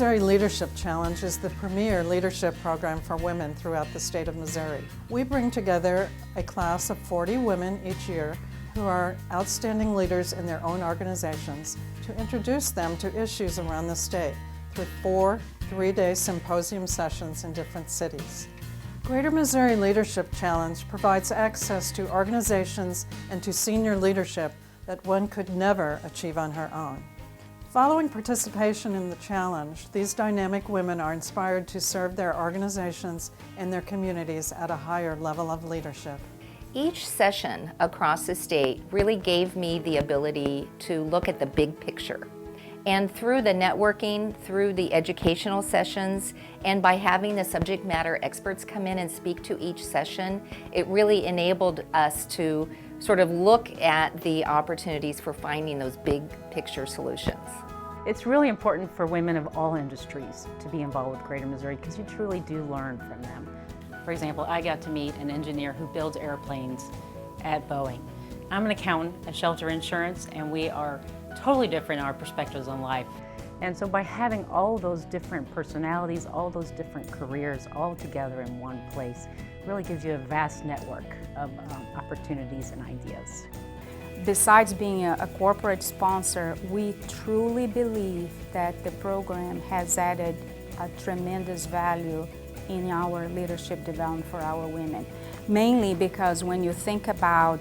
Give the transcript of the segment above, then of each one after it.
Missouri Leadership Challenge is the premier leadership program for women throughout the state of Missouri. We bring together a class of 40 women each year who are outstanding leaders in their own organizations to introduce them to issues around the state through 4 three-day symposium sessions in different cities. Greater Missouri Leadership Challenge provides access to organizations and to senior leadership that one could never achieve on her own. Following participation in the challenge, these dynamic women are inspired to serve their organizations and their communities at a higher level of leadership. Each session across the state really gave me the ability to look at the big picture. And through the networking, through the educational sessions, and by having the subject matter experts come in and speak to each session, it really enabled us to sort of look at the opportunities for finding those big picture solutions. It's really important for women of all industries to be involved with Greater Missouri because you truly do learn from them. For example, I got to meet an engineer who builds airplanes at Boeing. I'm an accountant at Shelter Insurance, and we are totally different in our perspectives on life. And so by having all those different personalities, all those different careers all together in one place, really gives you a vast network of opportunities and ideas. Besides being a corporate sponsor, we truly believe that the program has added a tremendous value in our leadership development for our women. Mainly because when you think about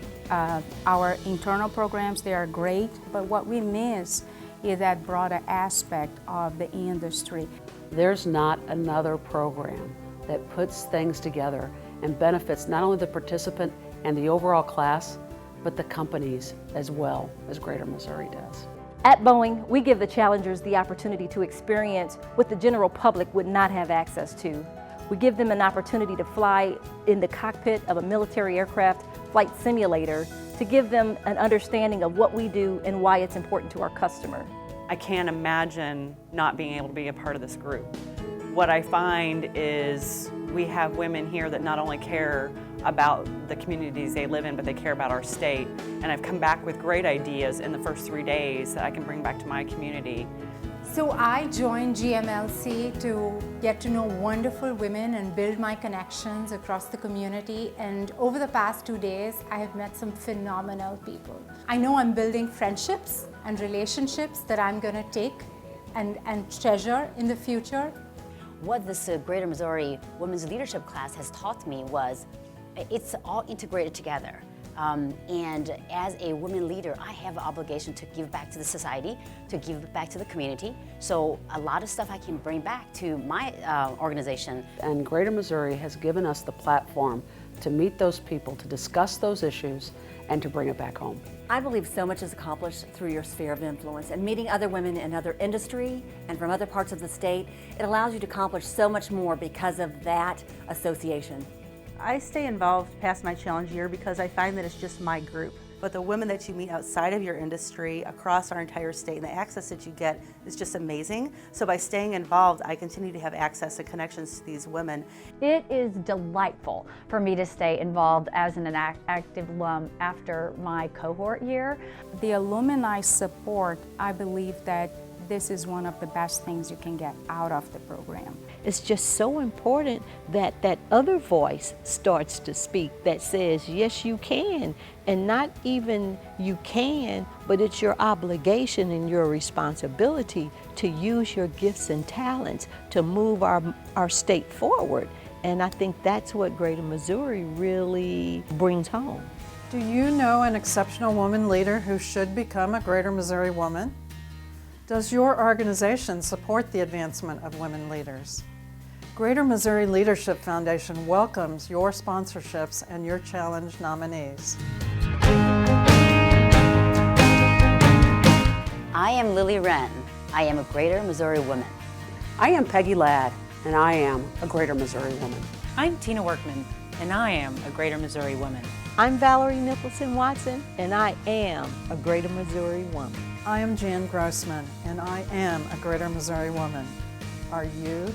our internal programs, they are great, but what we miss is that broader aspect of the industry. There's not another program that puts things together and benefits not only the participant and the overall class, but the companies as well as Greater Missouri does. At Boeing, we give the challengers the opportunity to experience what the general public would not have access to. We give them an opportunity to fly in the cockpit of a military aircraft flight simulator to give them an understanding of what we do and why it's important to our customer. I can't imagine not being able to be a part of this group. What I find is we have women here that not only care about the communities they live in, but they care about our state. And I've come back with great ideas in the first 3 days that I can bring back to my community. So I joined GMLC to get to know wonderful women and build my connections across the community. And over the past 2 days, I have met some phenomenal people. I know I'm building friendships and relationships that I'm going to take and treasure in the future. What this Greater Missouri Women's Leadership class has taught me was it's all integrated together. And as a women leader, I have an obligation to give back to the society, to give back to the community. So a lot of stuff I can bring back to my organization. And Greater Missouri has given us the platform to meet those people, to discuss those issues, and to bring it back home. I believe so much is accomplished through your sphere of influence, and meeting other women in other industry and from other parts of the state, it allows you to accomplish so much more because of that association. I stay involved past my challenge year because I find that it's just my group. But the women that you meet outside of your industry across our entire state and the access that you get is just amazing. So by staying involved, I continue to have access and connections to these women. It is delightful for me to stay involved as an active alum after my cohort year. The alumni support, I believe that this is one of the best things you can get out of the program. It's just so important that that other voice starts to speak that says, yes, you can. And not even you can, but it's your obligation and your responsibility to use your gifts and talents to move our state forward. And I think that's what Greater Missouri really brings home. Do you know an exceptional woman leader who should become a Greater Missouri woman? Does your organization support the advancement of women leaders? Greater Missouri Leadership Foundation welcomes your sponsorships and your challenge nominees. I am Lily Wren. I am a Greater Missouri woman. I am Peggy Ladd, and I am a Greater Missouri woman. I'm Tina Workman, and I am a Greater Missouri woman. I'm Valerie Nicholson Watson, and I am a Greater Missouri woman. I am Jan Grossman, and I am a Greater Missouri woman. Are you?